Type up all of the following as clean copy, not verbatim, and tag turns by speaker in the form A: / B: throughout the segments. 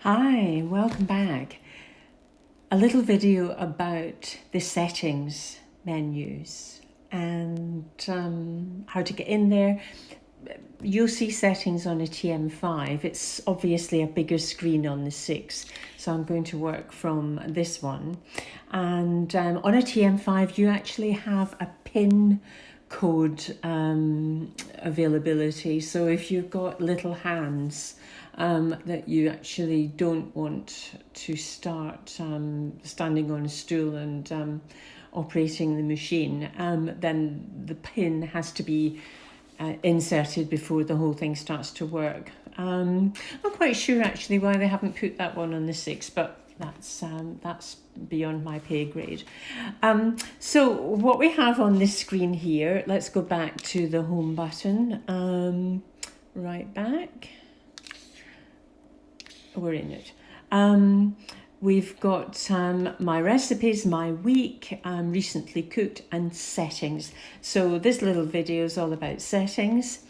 A: Hi, welcome back. A little video about the settings menus and how to get in there. You'll see settings on a TM5. It's obviously a bigger screen on the 6, so I'm going to work from this one. And on a TM5, you actually have a pin code availability. So if you've got little hands that you actually don't want to start standing on a stool and operating the machine, then the pin has to be inserted before the whole thing starts to work. I'm not quite sure actually why they haven't put that one on the 6, but that's beyond my pay grade. So what we have on this screen here, let's go back to the home button. Right back. We're in it. We've got my recipes, my week, recently cooked, and settings. So this little video is all about settings.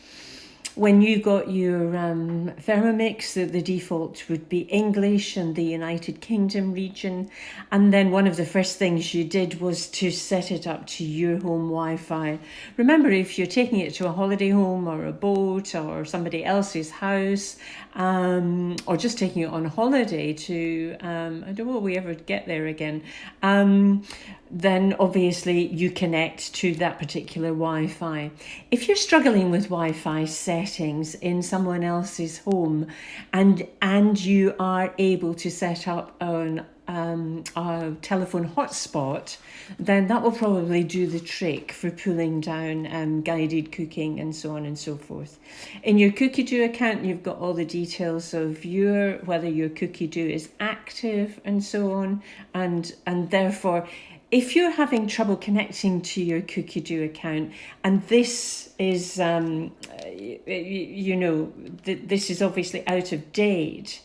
A: When you got your Thermomix, the default would be English and the United Kingdom region. And then one of the first things you did was to set it up to your home Wi-Fi. Remember, if you're taking it to a holiday home or a boat or somebody else's house, or just taking it on holiday to, I don't know, will we ever get there again? Then obviously you connect to that particular Wi-Fi. If you're struggling with Wi-Fi settings in someone else's home and you are able to set up on a telephone hotspot, then that will probably do the trick for pulling down guided cooking and so on and so forth. In your Cookie-Doo account, you've got all the details of whether your Cookie-Doo is active and so on, and therefore if you're having trouble connecting to your Cookie-Doo account, and this is, this is obviously out of date,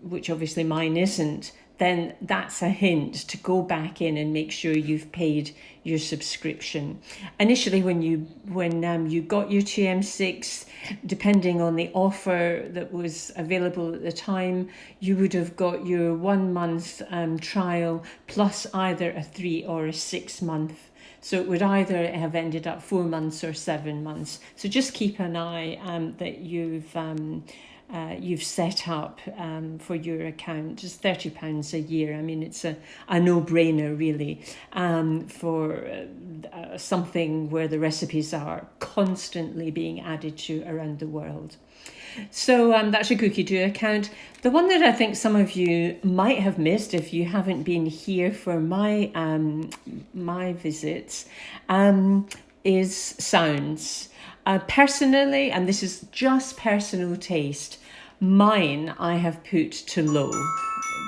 A: which obviously mine isn't, then that's a hint to go back in and make sure you've paid your subscription. Initially, when you got your TM6, depending on the offer that was available at the time, you would have got your 1 month trial plus either a 3 or a 6 month. So it would either have ended up 4 months or 7 months. So just keep an eye that you've set up for your account. Just £30 a year. I mean, it's a no-brainer really for something where the recipes are constantly being added to around the world. So that's your Cookie-Doo account. The one that I think some of you might have missed if you haven't been here for my visits is sounds. Personally, and this is just personal taste, mine I have put to low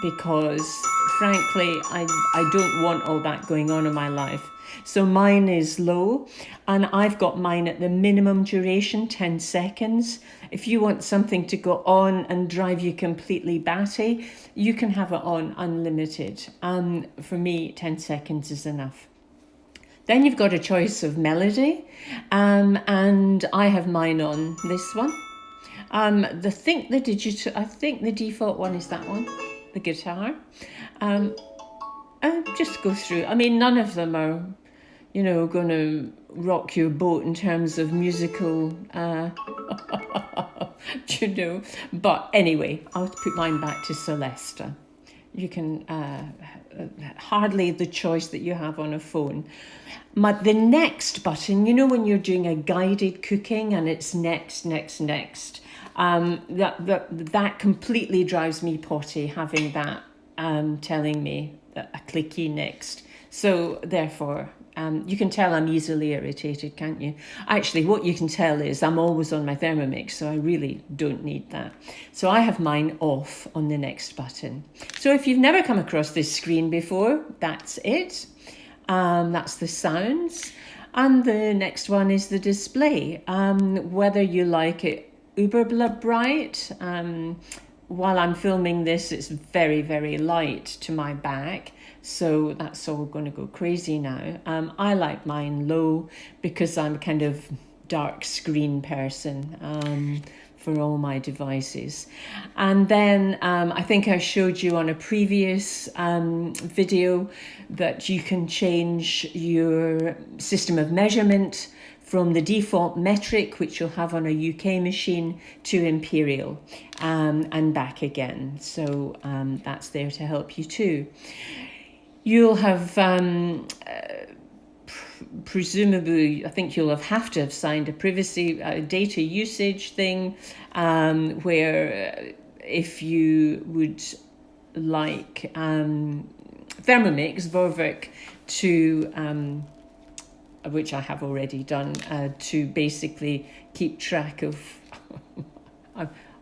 A: because frankly I don't want all that going on in my life. So mine is low, and I've got mine at the minimum duration, 10 seconds. If you want something to go on and drive you completely batty, you can have it on unlimited. For me, 10 seconds is enough. Then you've got a choice of melody, and I have mine on this one. I think the default one is that one, the guitar. Just go through. I mean, none of them are, going to rock your boat in terms of musical, But anyway, I'll put mine back to Celesta. You can hardly the choice that you have on a phone. The next button, when you're doing a guided cooking and it's next, that completely drives me potty, having that telling me that a clicky next. So therefore, you can tell I'm easily irritated, can't you? Actually, what you can tell is I'm always on my Thermomix, so I really don't need that. So I have mine off on the next button. So if you've never come across this screen before, that's it. That's the sounds. And the next one is the display. Whether you like it uber bright, while I'm filming this, it's very, very light to my back. So that's all going to go crazy now. I like mine low because I'm kind of dark screen person. for all my devices. And then I think I showed you on a previous video that you can change your system of measurement from the default metric, which you'll have on a UK machine, to imperial and back again. So that's there to help you too. You'll have presumably, I think you'll have to have signed a privacy data usage thing, where if you would like Thermomix Vorwerk to, which I have already done, to basically keep track of,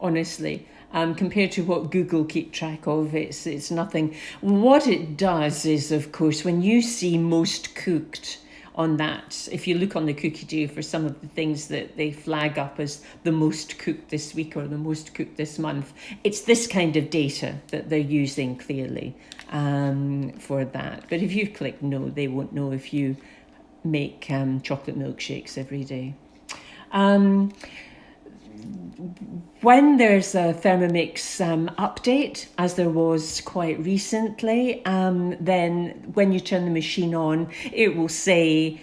A: honestly, compared to what Google keep track of, it's nothing. What it does is, of course, when you see most cooked on that, if you look on the Cookie-Doo for some of the things that they flag up as the most cooked this week or the most cooked this month, it's this kind of data that they're using clearly for that. But if you click no, they won't know if you make chocolate milkshakes every day. When there's a Thermomix update, as there was quite recently, then when you turn the machine on, it will say,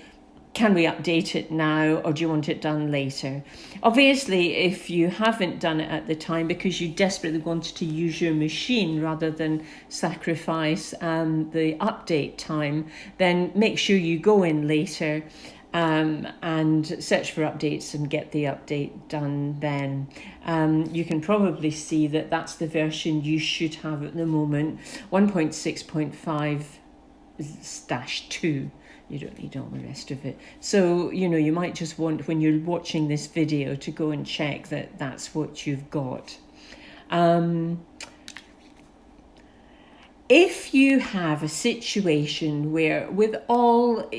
A: can we update it now, or do you want it done later? Obviously, if you haven't done it at the time because you desperately wanted to use your machine rather than sacrifice the update time, then make sure you go in later and search for updates and get the update done then. You can probably see that that's the version you should have at the moment, 1.6.5-2. You don't need all the rest of it. So, you might just want, when you're watching this video, to go and check that that's what you've got. If you have a situation where, with all,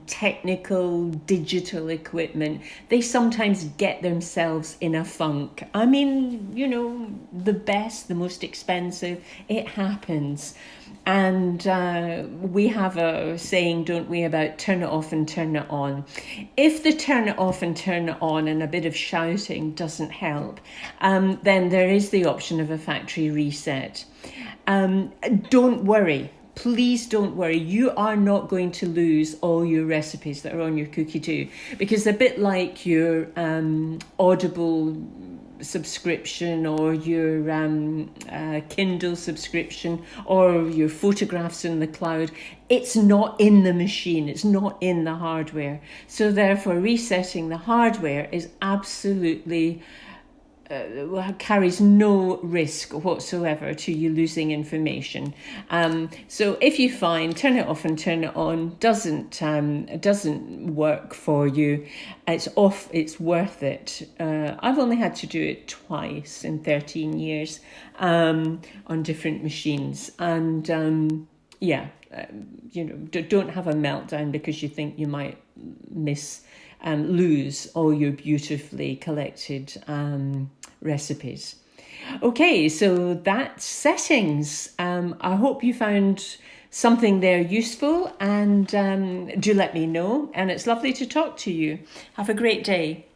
A: technical, digital equipment, they sometimes get themselves in a funk. I mean, the best, the most expensive, it happens. And we have a saying, don't we, about turn it off and turn it on. If the turn it off and turn it on and a bit of shouting doesn't help, then there is the option of a factory reset. Don't worry. Please don't worry. You are not going to lose all your recipes that are on your Cookie-Doo, because a bit like your Audible subscription or your Kindle subscription or your photographs in the cloud, it's not in the machine, it's not in the hardware. So therefore, resetting the hardware is absolutely carries no risk whatsoever to you losing information. So if you find turn it off and turn it on doesn't work for you, it's off, it's worth it. I've only had to do it twice in 13 years on different machines, and don't have a meltdown because you think you might lose all your beautifully collected recipes. Okay, so that's settings. I hope you found something there useful, and do let me know. And it's lovely to talk to you. Have a great day.